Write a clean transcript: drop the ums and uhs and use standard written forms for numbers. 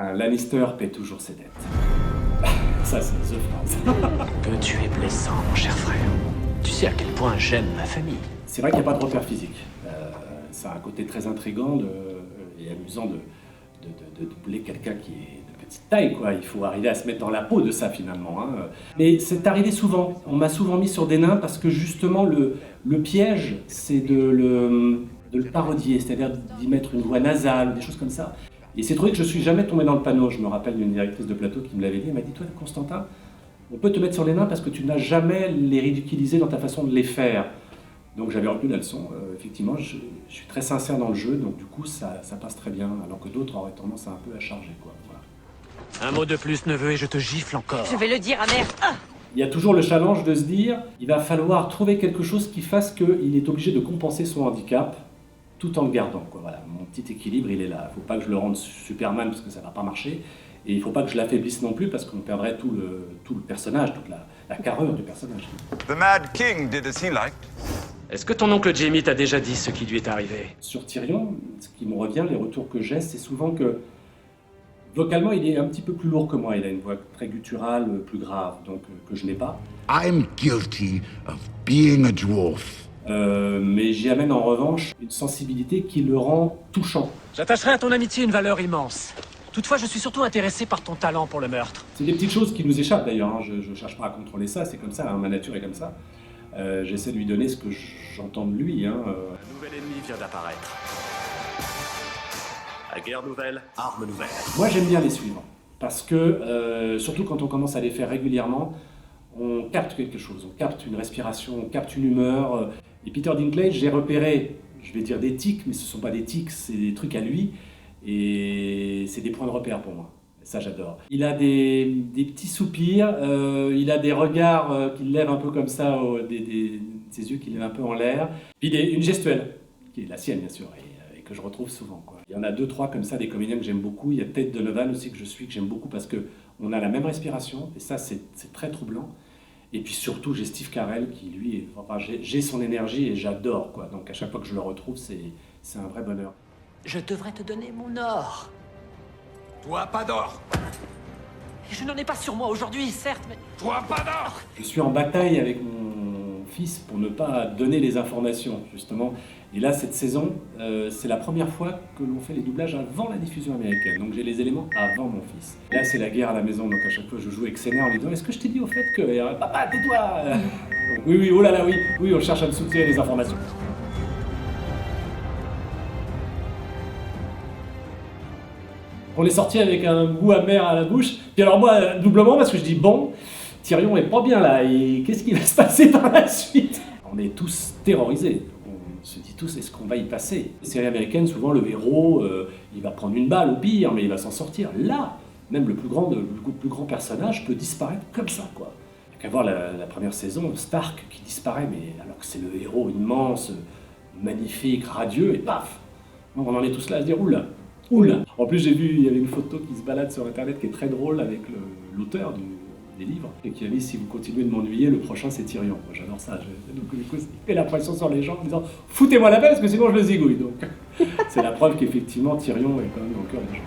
Un Lannister paie toujours ses dettes. Ça, c'est The Phrase. Que tu es blessant, mon cher frère. Tu sais à quel point j'aime ma famille. C'est vrai qu'il n'y a pas de repère physique. Ça a un côté très intriguant et amusant de doubler quelqu'un qui est de petite taille, quoi. Il faut arriver à se mettre dans la peau de ça, finalement. Hein. Mais c'est arrivé souvent. On m'a souvent mis sur des nains parce que, justement, le piège, c'est de le parodier, c'est-à-dire d'y mettre une voix nasale ou des choses comme ça. Et c'est trouvé que je suis jamais tombé dans le panneau. Je me rappelle d'une directrice de plateau qui me l'avait dit. Elle m'a dit, toi, Constantin, on peut te mettre sur les nains parce que tu n'as jamais les ridiculisé dans ta façon de les faire. Donc j'avais retenu la leçon. Effectivement, je suis très sincère dans le jeu, donc du coup, ça passe très bien, alors que d'autres auraient tendance un peu à charger, quoi. Voilà. Un mot de plus, neveu, et je te gifle encore. Je vais le dire à mère. Ah, il y a toujours le challenge de se dire, il va falloir trouver quelque chose qui fasse qu'il est obligé de compenser son handicap, tout en le gardant, quoi. Voilà, mon petit équilibre, il est là. Il ne faut pas que je le rende Superman, parce que ça ne va pas marcher. Et il ne faut pas que je l'affaiblisse non plus, parce qu'on perdrait tout le personnage, toute la carrure du personnage. The Mad King did as he liked. Est-ce que ton oncle Jamie t'a déjà dit ce qui lui est arrivé? Sur Tyrion, ce qui me revient, les retours que j'ai, c'est souvent que vocalement, il est un petit peu plus lourd que moi. Il a une voix très gutturale, plus grave, donc que je n'ai pas. I'm guilty of being a dwarf. Mais j'y amène en revanche une sensibilité qui le rend touchant. J'attacherai à ton amitié une valeur immense. Toutefois, je suis surtout intéressé par ton talent pour le meurtre. C'est des petites choses qui nous échappent d'ailleurs, hein. Je ne cherche pas à contrôler ça, c'est comme ça, hein. Ma nature est comme ça. J'essaie de lui donner ce que j'entends de lui. Hein. Un nouvel ennemi vient d'apparaître. À guerre nouvelle, arme nouvelle. Moi j'aime bien les suivre, parce que, surtout quand on commence à les faire régulièrement, on capte quelque chose, on capte une respiration, on capte une humeur. Et Peter Dinklage, j'ai repéré, je vais dire des tics, mais ce ne sont pas des tics, c'est des trucs à lui, et c'est des points de repère pour moi. Ça, j'adore. Il a des petits soupirs, il a des regards qu'il lève un peu comme ça, ses yeux qu'il lève un peu en l'air. Puis une gestuelle, qui est la sienne, bien sûr, et que je retrouve souvent, quoi. Il y en a 2-3 comme ça, des comédiens que j'aime beaucoup. Il y a Ted Donovan aussi que j'aime beaucoup parce qu'on a la même respiration, et ça, c'est très troublant. Et puis surtout, j'ai Steve Carell qui, lui, j'ai son énergie et j'adore, quoi. Donc à chaque fois que je le retrouve, c'est un vrai bonheur. Je devrais te donner mon or. Toi, pas d'or. Je n'en ai pas sur moi aujourd'hui, certes, mais... Toi, pas d'or. Je suis en bataille avec mon fils pour ne pas donner les informations, justement. Et là, cette saison, c'est la première fois que l'on fait les doublages avant la diffusion américaine. Donc j'ai les éléments avant mon fils. Là, c'est la guerre à la maison, donc à chaque fois, je joue avec ses nerfs en lui disant « Est-ce que je t'ai dit au fait que... Papa, tais-toi » Donc, oui, oh là là, oui, on cherche à me soutirer les informations. On est sorti avec un goût amer à la bouche. Puis alors moi, doublement, parce que je dis, bon, Tyrion est pas bien là, et qu'est-ce qui va se passer par la suite? On est tous terrorisés. On se dit tous, est-ce qu'on va y passer? Les séries américaines, souvent, le héros, il va prendre une balle au pire, mais il va s'en sortir. Là, même le plus grand personnage peut disparaître comme ça, quoi. Il n'y a qu'à voir la première saison, Stark qui disparaît, mais alors que c'est le héros immense, magnifique, radieux, et paf! Donc on en est tous là à se dire, oula! Oula. En plus, j'ai vu, il y avait une photo qui se balade sur Internet qui est très drôle avec l'auteur des livres et qui a dit « Si vous continuez de m'ennuyer, le prochain c'est Tyrion ». Moi, j'adore ça. Donc, du coup, il fait la pression sur les gens en disant « Foutez-moi la paix parce que sinon je le zigouille ». Donc, c'est la preuve qu'effectivement, Tyrion est quand même au cœur des gens.